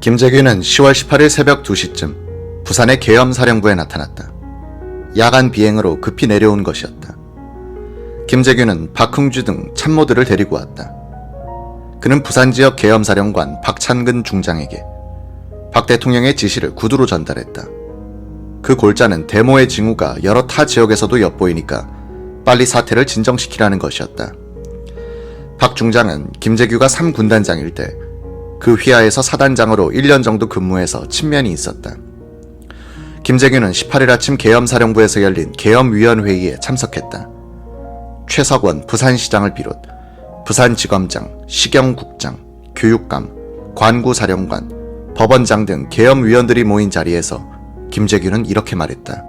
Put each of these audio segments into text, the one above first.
김재규는 10월 18일 새벽 2시쯤 부산의 계엄사령부에 나타났다. 야간 비행으로 급히 내려온 것이었다. 김재규는 박흥주 등 참모들을 데리고 왔다. 그는 부산 지역 계엄사령관 박찬근 중장에게 박 대통령의 지시를 구두로 전달했다. 그 골자는 데모의 징후가 여러 타 지역에서도 엿보이니까 빨리 사태를 진정시키라는 것이었다. 박 중장은 김재규가 3군단장일 때 그 휘하에서 사단장으로 1년 정도 근무해서 친면이 있었다. 김재규는 18일 아침 계엄사령부에서 열린 계엄위원회의에 참석했다. 최석원 부산시장을 비롯 부산지검장, 시경국장, 교육감, 관구사령관, 법원장 등 계엄위원들이 모인 자리에서 김재규는 이렇게 말했다.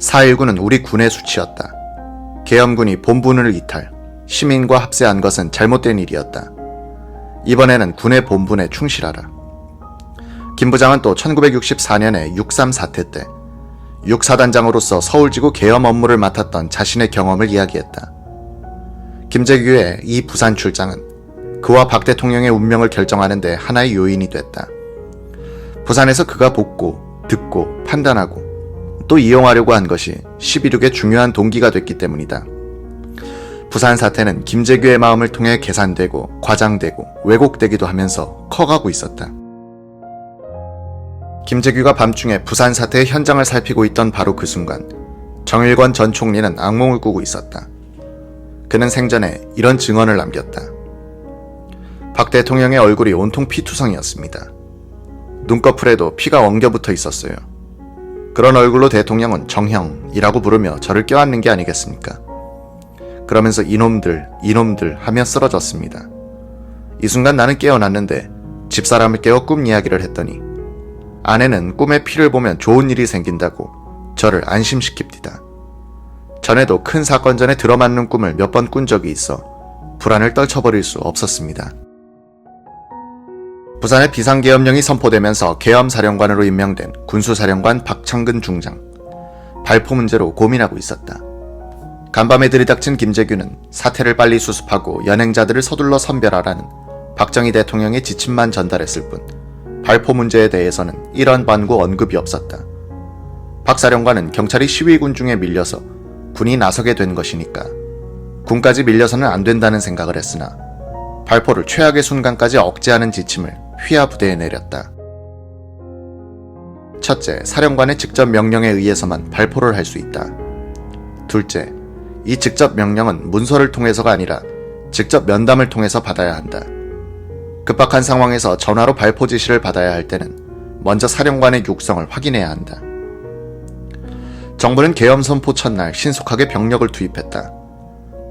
4.19는 우리 군의 수치였다. 계엄군이 본분을 이탈, 시민과 합세한 것은 잘못된 일이었다. 이번에는 군의 본분에 충실하라. 김 부장은 또 1964년에 6.3 사태 때 6사단장으로서 서울지구 계엄 업무를 맡았던 자신의 경험을 이야기했다. 김재규의 이 부산 출장은 그와 박 대통령의 운명을 결정하는 데 하나의 요인이 됐다. 부산에서 그가 보고, 듣고, 판단하고 또 이용하려고 한 것이 11.6의 중요한 동기가 됐기 때문이다. 부산 사태는 김재규의 마음을 통해 계산되고 과장되고 왜곡되기도 하면서 커가고 있었다. 김재규가 밤중에 부산 사태의 현장을 살피고 있던 바로 그 순간 정일권 전 총리는 악몽을 꾸고 있었다. 그는 생전에 이런 증언을 남겼다. 박 대통령의 얼굴이 온통 피투성이었습니다. 눈꺼풀에도 피가 엉겨붙어 있었어요. 그런 얼굴로 대통령은 정형이라고 부르며 저를 껴안는 게 아니겠습니까? 그러면서 이놈들 하며 쓰러졌습니다. 이 순간 나는 깨어났는데 집사람을 깨워 꿈 이야기를 했더니 아내는 꿈에 피를 보면 좋은 일이 생긴다고 저를 안심시킵니다. 전에도 큰 사건 전에 들어맞는 꿈을 몇 번 꾼 적이 있어 불안을 떨쳐버릴 수 없었습니다. 부산의 비상계엄령이 선포되면서 계엄사령관으로 임명된 군수사령관 박창근 중장. 발포 문제로 고민하고 있었다. 간밤에 들이닥친 김재규는 사태를 빨리 수습하고 연행자들을 서둘러 선별하라는 박정희 대통령의 지침만 전달했을 뿐 발포 문제에 대해서는 이런 반구 언급이 없었다. 박 사령관은 경찰이 시위군 중에 밀려서 군이 나서게 된 것이니까 군까지 밀려서는 안 된다는 생각을 했으나 발포를 최악의 순간까지 억제하는 지침을 휘하 부대에 내렸다. 첫째, 사령관의 직접 명령에 의해서만 발포를 할 수 있다. 둘째, 이 직접 명령은 문서를 통해서가 아니라 직접 면담을 통해서 받아야 한다. 급박한 상황에서 전화로 발포 지시를 받아야 할 때는 먼저 사령관의 육성을 확인해야 한다. 정부는 계엄 선포 첫날 신속하게 병력을 투입했다.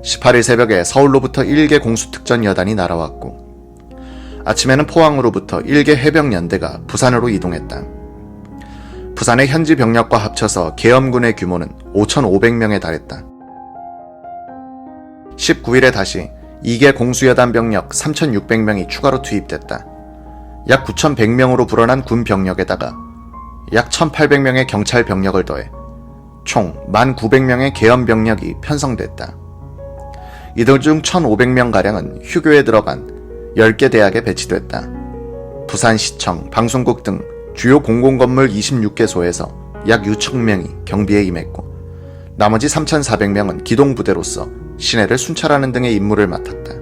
18일 새벽에 서울로부터 1개 공수특전 여단이 날아왔고 아침에는 포항으로부터 1개 해병연대가 부산으로 이동했다. 부산의 현지 병력과 합쳐서 계엄군의 규모는 5,500명에 달했다. 19일에 다시 2개 공수여단 병력 3,600명이 추가로 투입됐다. 약 9,100명으로 불어난 군 병력에다가 약 1,800명의 경찰 병력을 더해 총 1,900명의 계엄 병력이 편성됐다. 이들 중 1,500명가량은 휴교에 들어간 10개 대학에 배치됐다. 부산시청, 방송국 등 주요 공공건물 26개소에서 약 6,000명이 경비에 임했고 나머지 3,400명은 기동부대로서 시내를 순찰하는 등의 임무를 맡았다.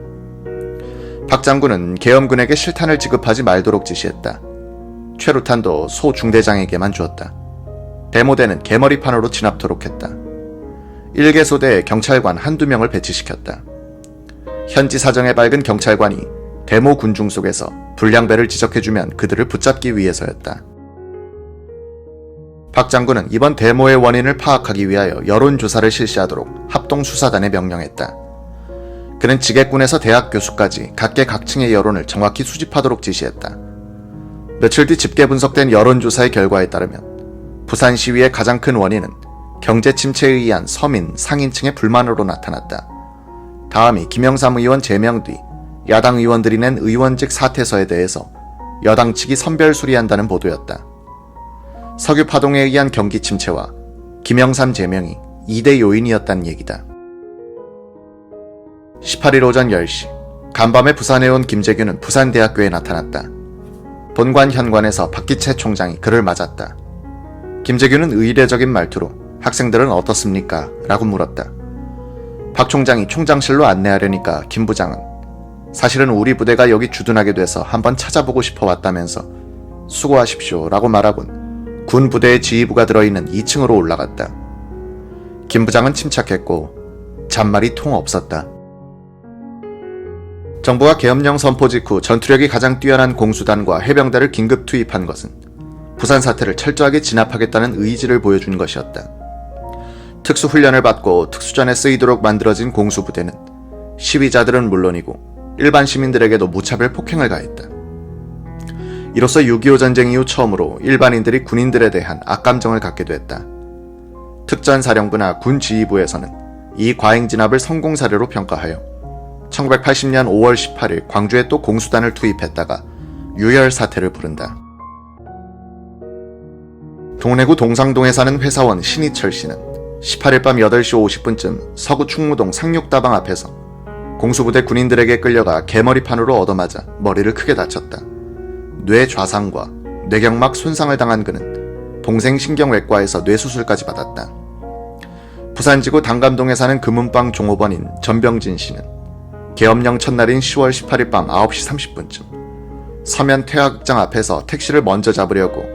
박 장군은 계엄군에게 실탄을 지급하지 말도록 지시했다. 최루탄도 소 중대장에게만 주었다. 대모대는 개머리판으로 진압토록 했다. 1개 소대에 경찰관 한두 명을 배치시켰다. 현지 사정에 밝은 경찰관이 대모 군중 속에서 불량배를 지적해주면 그들을 붙잡기 위해서였다. 박 장군은 이번 데모의 원인을 파악하기 위하여 여론조사를 실시하도록 합동수사단에 명령했다. 그는 지게꾼에서 대학 교수까지 각계각층의 여론을 정확히 수집하도록 지시했다. 며칠 뒤 집계 분석된 여론조사의 결과에 따르면 부산 시위의 가장 큰 원인은 경제 침체에 의한 서민, 상인층의 불만으로 나타났다. 다음이 김영삼 의원 제명 뒤 야당 의원들이 낸 의원직 사퇴서에 대해서 여당 측이 선별 수리한다는 보도였다. 석유 파동에 의한 경기 침체와 김영삼 제명이 2대 요인이었다는 얘기다. 18일 오전 10시 간밤에 부산에 온 김재규는 부산대학교에 나타났다. 본관 현관에서 박기채 총장이 그를 맞았다. 김재규는 의례적인 말투로 학생들은 어떻습니까? 라고 물었다. 박 총장이 총장실로 안내하려니까 김 부장은 사실은 우리 부대가 여기 주둔하게 돼서 한번 찾아보고 싶어 왔다면서 수고하십시오 라고 말하곤 군 부대의 지휘부가 들어있는 2층으로 올라갔다. 김 부장은 침착했고 잔말이 통 없었다. 정부가 계엄령 선포 직후 전투력이 가장 뛰어난 공수단과 해병대를 긴급 투입한 것은 부산 사태를 철저하게 진압하겠다는 의지를 보여준 것이었다. 특수훈련을 받고 특수전에 쓰이도록 만들어진 공수부대는 시위자들은 물론이고 일반 시민들에게도 무차별 폭행을 가했다. 이로써 6.25 전쟁 이후 처음으로 일반인들이 군인들에 대한 악감정을 갖게 됐다. 특전사령부나 군지휘부에서는 이 과잉 진압을 성공 사례로 평가하여 1980년 5월 18일 광주에 또 공수단을 투입했다가 유혈 사태를 부른다. 동래구 동상동에 사는 회사원 신희철 씨는 18일 밤 8시 50분쯤 서구 충무동 상륙다방 앞에서 공수부대 군인들에게 끌려가 개머리판으로 얻어맞아 머리를 크게 다쳤다. 뇌 좌상과 뇌경막 손상을 당한 그는 동생신경외과에서 뇌수술까지 받았다. 부산지구 당감동에 사는 금은방 종업원인 전병진 씨는 계엄령 첫날인 10월 18일 밤 9시 30분쯤 서면 퇴화극장 앞에서 택시를 먼저 잡으려고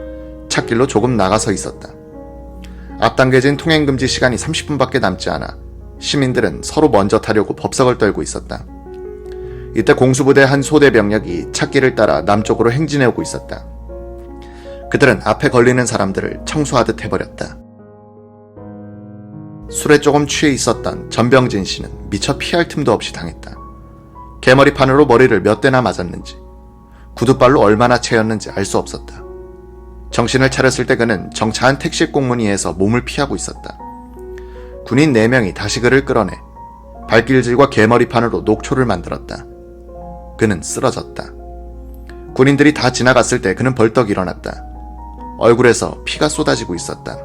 찻길로 조금 나가서 있었다. 앞당겨진 통행금지 시간이 30분밖에 남지 않아 시민들은 서로 먼저 타려고 법석을 떨고 있었다. 이때 공수부대 한 소대 병력이 찻길을 따라 남쪽으로 행진해오고 있었다. 그들은 앞에 걸리는 사람들을 청소하듯 해버렸다. 술에 조금 취해 있었던 전병진 씨는 미처 피할 틈도 없이 당했다. 개머리판으로 머리를 몇 대나 맞았는지 구두발로 얼마나 채였는지 알 수 없었다. 정신을 차렸을 때 그는 정차한 택시 꽁무니에서 몸을 피하고 있었다. 군인 4명이 다시 그를 끌어내 발길질과 개머리판으로 녹초를 만들었다. 그는 쓰러졌다. 군인들이 다 지나갔을 때 그는 벌떡 일어났다. 얼굴에서 피가 쏟아지고 있었다.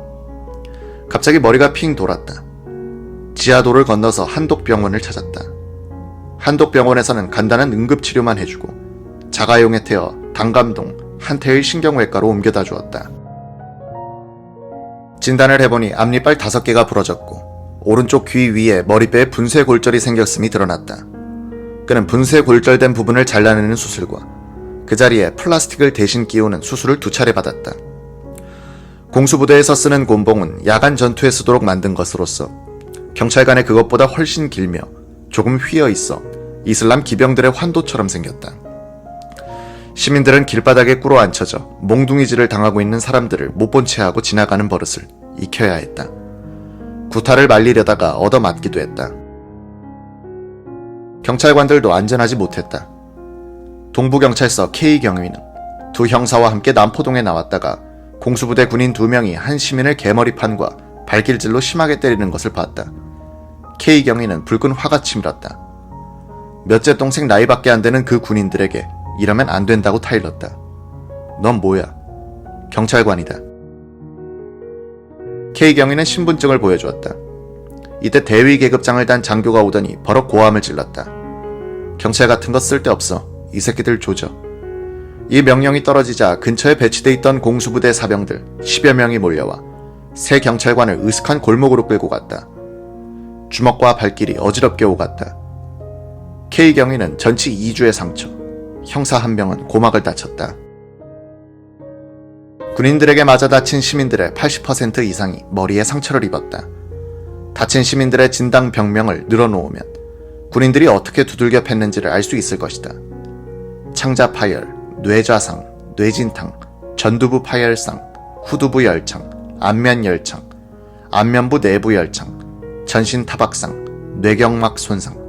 갑자기 머리가 핑 돌았다. 지하도를 건너서 한독병원을 찾았다. 한독병원에서는 간단한 응급치료만 해주고 자가용에 태워 당감동 한태일 신경외과로 옮겨다 주었다. 진단을 해보니 앞니빨 5개가 부러졌고 오른쪽 귀 위에 머리뼈에 분쇄골절이 생겼음이 드러났다. 그는 분쇄골절된 부분을 잘라내는 수술과 그 자리에 플라스틱을 대신 끼우는 수술을 2차례 받았다. 공수부대에서 쓰는 곤봉은 야간 전투에 쓰도록 만든 것으로서 경찰관의 그것보다 훨씬 길며 조금 휘어 있어 이슬람 기병들의 환도처럼 생겼다. 시민들은 길바닥에 꿇어 앉혀져 몽둥이질을 당하고 있는 사람들을 못 본 채 하고 지나가는 버릇을 익혀야 했다. 구타를 말리려다가 얻어맞기도 했다. 경찰관들도 안전하지 못했다. 동부경찰서 K경위는 2 형사와 함께 남포동에 나왔다가 공수부대 군인 2명이 한 시민을 개머리판과 발길질로 심하게 때리는 것을 봤다. K경위는 붉은 화가 치밀었다. 몇째 동생 나이밖에 안 되는 그 군인들에게 이러면 안 된다고 타일렀다. 넌 뭐야? 경찰관이다. K경위는 신분증을 보여주었다. 이때 대위 계급장을 단 장교가 오더니 버럭 고함을 질렀다. 경찰 같은 거 쓸데없어. 이 새끼들 조져. 이 명령이 떨어지자 근처에 배치돼 있던 공수부대 사병들 10여 명이 몰려와 새 경찰관을 으슥한 골목으로 끌고 갔다. 주먹과 발길이 어지럽게 오갔다. K경위는 전치 2주의 상처, 형사 1명은 고막을 다쳤다. 군인들에게 맞아 다친 시민들의 80% 이상이 머리에 상처를 입었다. 다친 시민들의 진당 병명을 늘어놓으면 군인들이 어떻게 두들겨 팼는지를 알 수 있을 것이다. 창자 파열, 뇌좌상, 뇌진탕, 전두부 파열상, 후두부 열창, 안면 열창, 안면부 내부 열창, 전신 타박상, 뇌경막 손상,